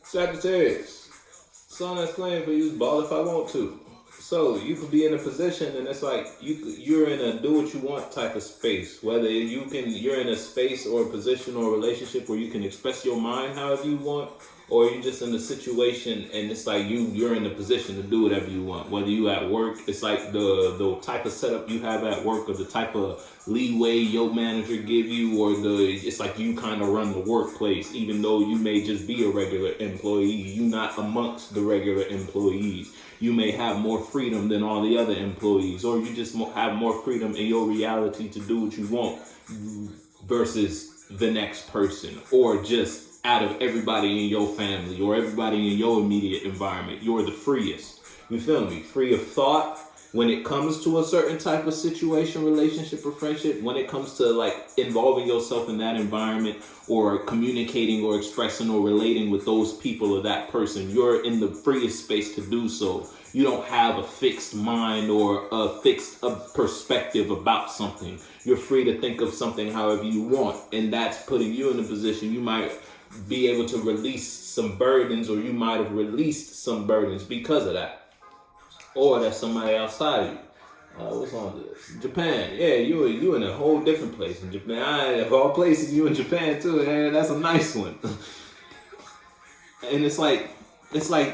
Sagittarius. Sun that's playing for you is ball if I want to. So you could be in a position, and it's like you're in a do what you want type of space. Whether you're in a space or a position or a relationship where you can express your mind however you want, or you're just in a situation and it's like you're in the position to do whatever you want. Whether you at work, it's like the type of setup you have at work, or the type of leeway your manager give you, or it's like you kind of run the workplace, even though you may just be a regular employee. You not amongst the regular employees. You may have more freedom than all the other employees, or you just have more freedom in your reality to do what you want versus the next person, or just out of everybody in your family or everybody in your immediate environment. You're the freest. You feel me? Free of thought when it comes to a certain type of situation, relationship, or friendship. When it comes to like involving yourself in that environment, or communicating or expressing or relating with those people or that person, you're in the freest space to do so. You don't have a fixed mind or a fixed perspective about something. You're free to think of something however you want, and that's putting you in a position you might be able to release some burdens, or you might have released some burdens because of that, or that's somebody outside of you. What's on this? Japan. Yeah, you in a whole different place in Japan. Of all places, you in Japan too. Yeah, that's a nice one. And it's like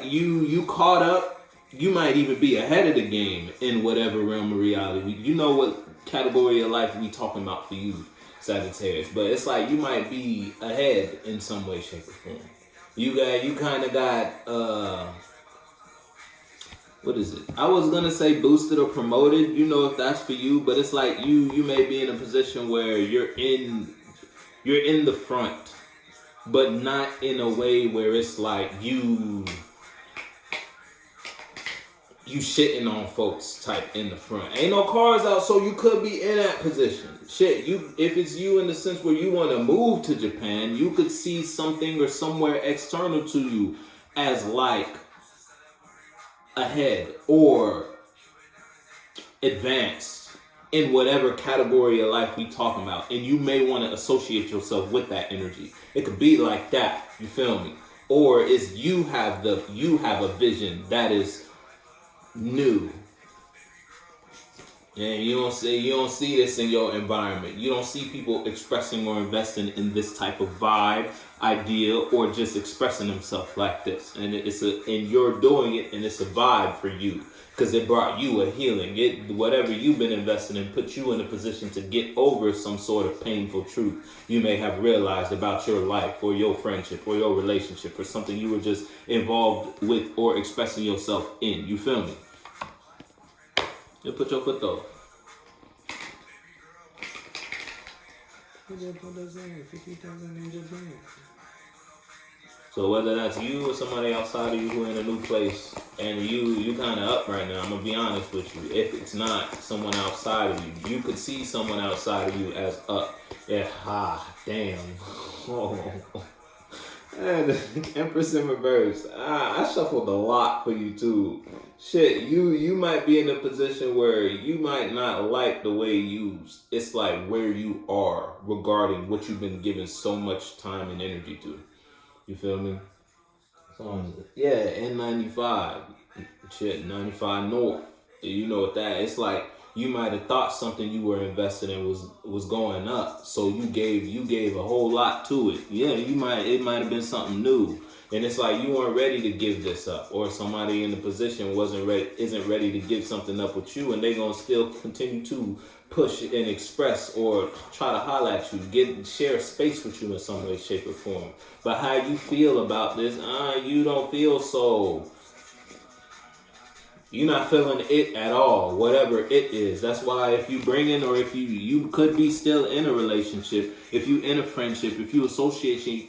you caught up. You might even be ahead of the game in whatever realm of reality. You know what category of life we talking about for you, Sagittarius. But it's like you might be ahead in some way, shape, or form. You kind of got what is it? I was gonna say boosted or promoted. You know if that's for you, but it's like you may be in a position where you're in the front, but not in a way where it's like you shitting on folks type in the front. Ain't no cars out, so you could be in that position. Shit, if it's you in the sense where you want to move to Japan, you could see something or somewhere external to you as like ahead or advanced in whatever category of life we talking about, and you may want to associate yourself with that energy. It could be like that, you feel me? Or it's you have a vision that is new, and you don't see this in your environment. You don't see people expressing or investing in this type of vibe, idea, or just expressing themselves like this. And and you're doing it, and it's a vibe for you because it brought you a healing. Whatever you've been investing in put you in a position to get over some sort of painful truth you may have realized about your life or your friendship or your relationship or something you were just involved with or expressing yourself in. You feel me? You put your foot though. So whether that's you or somebody outside of you who in a new place, and you kind of up right now, I'm going to be honest with you. If it's not someone outside of you, you could see someone outside of you as up. Yeah, damn. Oh. And Empress in reverse. I shuffled a lot for you too. Shit, you might be in a position where you might not like the way it's like where you are regarding what you've been given so much time and energy to. You feel me? Yeah, N95. Shit, 95 North. You know what that is. It's like you might have thought something you were invested in was going up, so you gave a whole lot to it. Yeah, it might have been something new, and it's like you weren't ready to give this up, or somebody in the position isn't ready to give something up with you, and they gonna still continue to push and express or try to holler at you, share space with you in some way, shape, or form. But how you feel about this? You don't feel so. You're not feeling it at all, whatever it is. That's why if you bring in, or if you could be still in a relationship, if you in a friendship, if you associating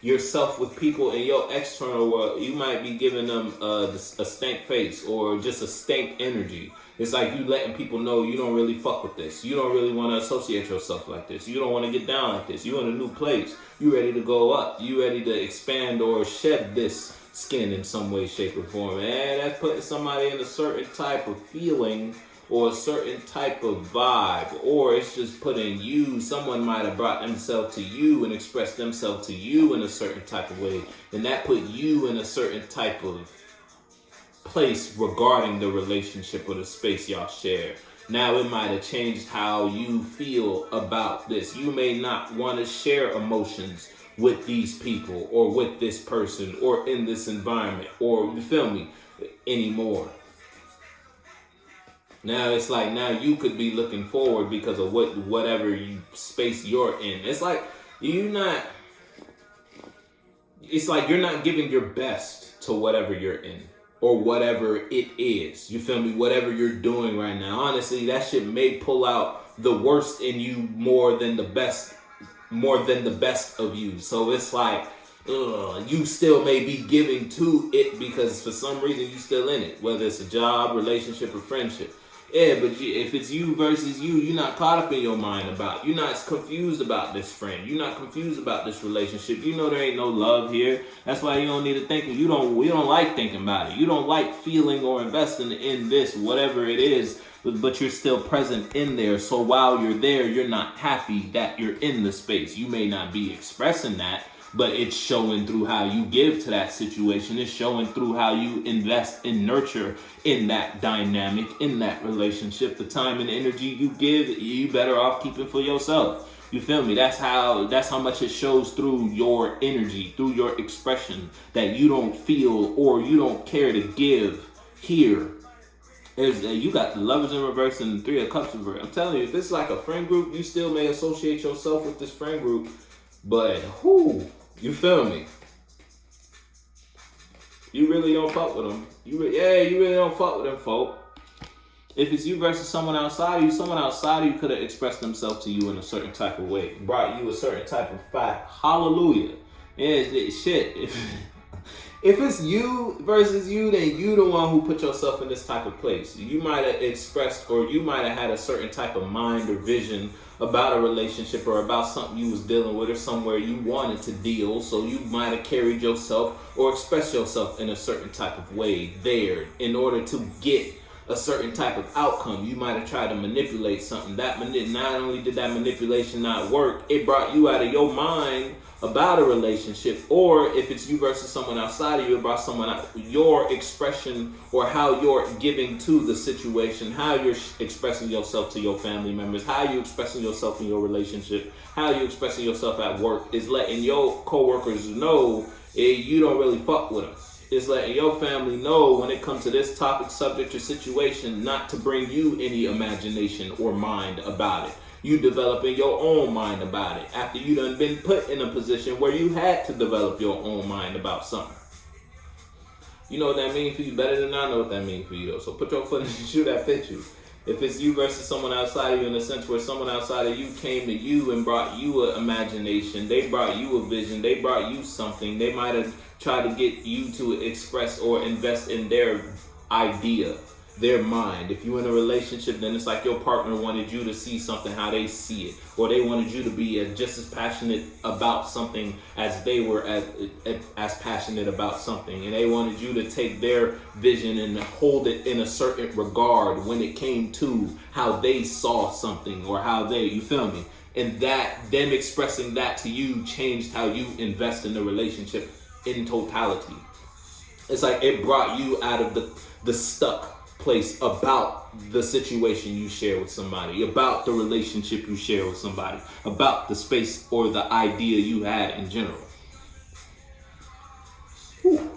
yourself with people in your external world, you might be giving them a stank face or just a stank energy. It's like you letting people know you don't really fuck with this. You don't really want to associate yourself like this. You don't want to get down like this. You in a new place. You ready to go up. You ready to expand or shed this skin in some way, shape, or form. And that's putting somebody in a certain type of feeling or a certain type of vibe, or it's just putting you, someone might have brought themselves to you and expressed themselves to you in a certain type of way, and that put you in a certain type of place regarding the relationship or the space y'all share. Now it might have changed how you feel about this. You may not want to share emotions with these people or with this person or in this environment or, you feel me, anymore. Now it's like, now you could be looking forward because of whatever space you're in. It's like you're not giving your best to whatever you're in or whatever it is. You feel me? Whatever you're doing right now. Honestly, that shit may pull out the worst in you more than the best of you. So it's like, you still may be giving to it because for some reason you still in it, whether it's a job, relationship, or friendship. Yeah, but if it's you versus you, you're not caught up in your mind about it. You're not confused about this friend. You're not confused about this relationship. You know there ain't no love here. That's why you don't need to think. We don't like thinking about it. You don't like feeling or investing in this, whatever it is, but you're still present in there. So while you're there, you're not happy that you're in the space. You may not be expressing that, but it's showing through how you give to that situation. It's showing through how you invest and nurture in that dynamic, in that relationship. The time and energy you give, you better off keeping for yourself. You feel me? That's how much it shows through your energy, through your expression, that you don't feel or you don't care to give here. You got the Lovers in reverse and the Three of Cups in reverse. I'm telling you, if it's like a friend group, you still may associate yourself with this friend group, but you feel me? You really don't fuck with them. You really don't fuck with them, folk. If it's you versus someone outside of you could have expressed themselves to you in a certain type of way, brought you a certain type of fact. Hallelujah. Shit. If it's you versus you, then you the one who put yourself in this type of place. You might have expressed, or you might have had a certain type of mind or vision about a relationship or about something you was dealing with or somewhere you wanted to deal. So you might have carried yourself or expressed yourself in a certain type of way there in order to get a certain type of outcome. You might have tried to manipulate something. Not only did that manipulation not work, it brought you out of your mind about a relationship. Or if it's you versus someone outside of you, it brought someone out, your expression or how you're giving to the situation, how you're expressing yourself to your family members, how you're expressing yourself in your relationship, how you're expressing yourself at work, is letting your coworkers know you don't really fuck with them. It's letting your family know when it comes to this topic, subject, or situation, not to bring you any imagination or mind about it. You developing your own mind about it after you done been put in a position where you had to develop your own mind about something. You know what that means for you better than I know what that means for you, though. So put your foot in the shoe that fits you. If it's you versus someone outside of you, in a sense where someone outside of you came to you and brought you an imagination, they brought you a vision, they brought you something, they might have tried to get you to express or invest in their idea, their mind. If you're in a relationship, then it's like your partner wanted you to see something how they see it, or they wanted you to be just as passionate about something as they were as passionate about something, and they wanted you to take their vision and hold it in a certain regard when it came to how they saw something or how they, you feel me? And that them expressing that to you changed how you invest in the relationship in totality. It's like it brought you out of the stuck place about the situation you share with somebody, about the relationship you share with somebody, about the space or the idea you had in general. Whew.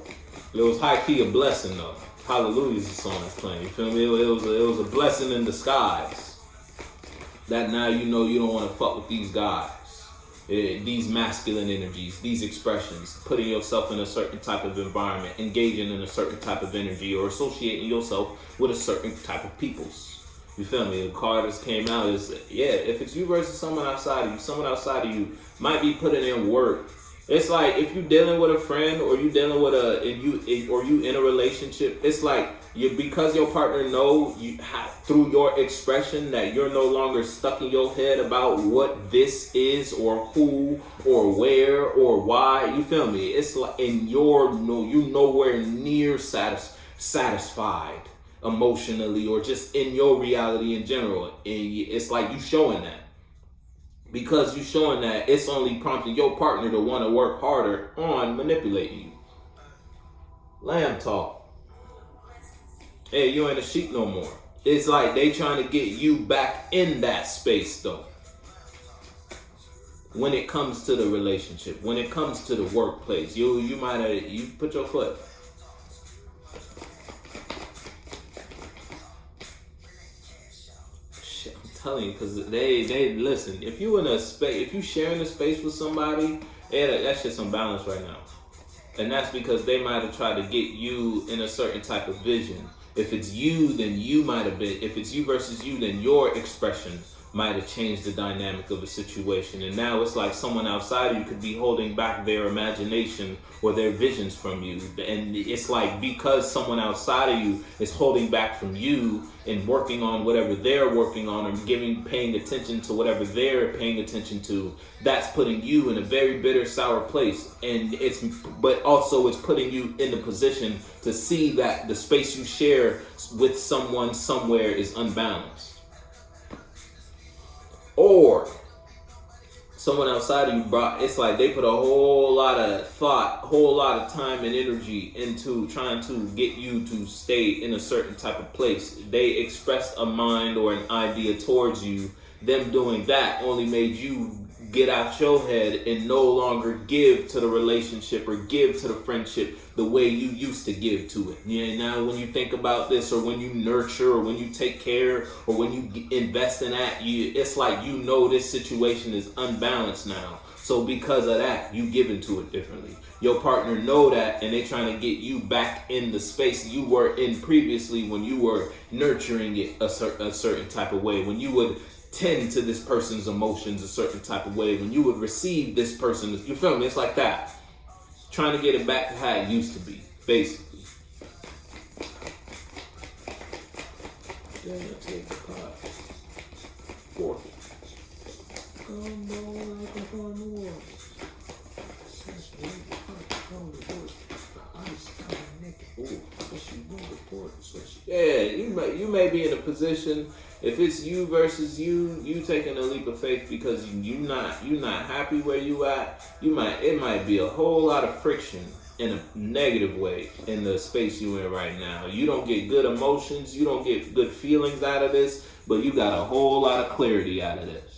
It was high key a blessing though. Hallelujah is the song that's playing. You feel me? It was a blessing in disguise. That now you know you don't want to fuck with these guys. These masculine energies, these expressions, putting yourself in a certain type of environment, engaging in a certain type of energy, or associating yourself with a certain type of peoples. You feel me? The card that came out is, if it's you versus someone outside of you might be putting in work. It's like if you're dealing with a friend or you dealing with you in a relationship, it's like because your partner know you through your expression that you're no longer stuck in your head about what this is or who or where or why. You feel me? It's like you nowhere near satisfied emotionally or just in your reality in general. And it's like you showing that. Because you showing that, it's only prompting your partner to want to work harder on manipulating you. Lamb talk. Hey, you ain't a sheep no more. It's like they trying to get you back in that space though. When it comes to the relationship, when it comes to the workplace, you put your foot. Shit, I'm telling you, because they listen. If you in a space, if you sharing a space with somebody, that shit's unbalanced right now. And that's because they might have tried to get you in a certain type of vision. If it's you, then you might have been. If it's you versus you, then your expression might have changed the dynamic of a situation. And now it's like someone outside of you could be holding back their imagination or their visions from you. And it's like because someone outside of you is holding back from you and working on whatever they're working on or paying attention to whatever they're paying attention to, that's putting you in a very bitter, sour place. But also it's putting you in the position to see that the space you share with someone somewhere is unbalanced. Or someone outside of you it's like they put a whole lot of thought, whole lot of time and energy into trying to get you to stay in a certain type of place. They expressed a mind or an idea towards you. Them doing that only made you get out your head and no longer give to the relationship or give to the friendship the way you used to give to it. Yeah, now when you think about this, or when you nurture, or when you take care, or when you invest in that, it's like you know this situation is unbalanced now. So because of that, you give into it differently. Your partner know that, and they trying to get you back in the space you were in previously when you were nurturing it a certain type of way, when you would tend to this person's emotions a certain type of way, when you would receive this person, you feel me? It's like that. Trying to get it back to how it used to be, basically. Take the pot. Fork it. Come on, like a horn. Yeah, you may be in a position, if it's you versus you taking a leap of faith because you not happy where you at. It might be a whole lot of friction in a negative way in the space you in right now. You don't get good emotions, you don't get good feelings out of this, but you got a whole lot of clarity out of this.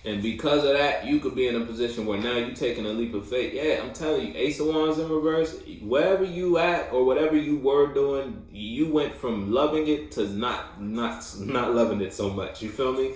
And because of that, you could be in a position where now you're taking a leap of faith. Yeah, I'm telling you, Ace of Wands in reverse, wherever you at or whatever you were doing, you went from loving it to not loving it so much. You feel me?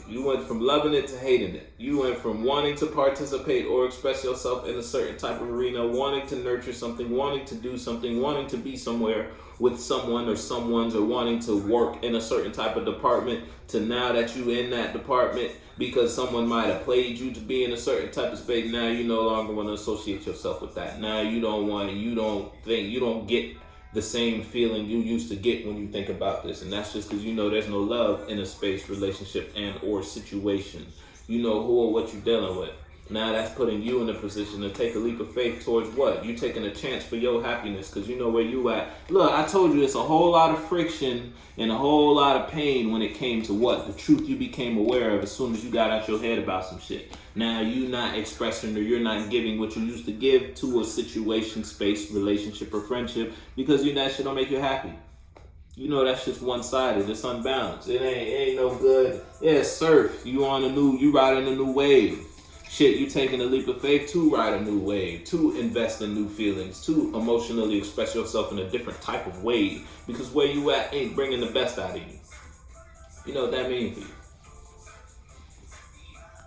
You went from loving it to hating it. You went from wanting to participate or express yourself in a certain type of arena, wanting to nurture something, wanting to do something, wanting to be somewhere with someone or someone's, or wanting to work in a certain type of department, to now that you in that department because someone might have played you to be in a certain type of space. Now you no longer want to associate yourself with that. Now you don't get the same feeling you used to get when you think about this. And that's just because you know there's no love in a space, relationship, and or situation. You know who or what you're dealing with. Now that's putting you in a position to take a leap of faith towards what? You taking a chance for your happiness because you know where you at. Look, I told you it's a whole lot of friction and a whole lot of pain when it came to what? The truth you became aware of as soon as you got out your head about some shit. Now you not expressing or you're not giving what you used to give to a situation, space, relationship, or friendship because you know that shit don't make you happy. You know that shit's one-sided. It's unbalanced. It ain't no good. Yeah, surf. You riding a new wave. Shit, you taking a leap of faith to ride a new wave, to invest in new feelings, to emotionally express yourself in a different type of way, because where you at ain't bringing the best out of you. You know what that means for you.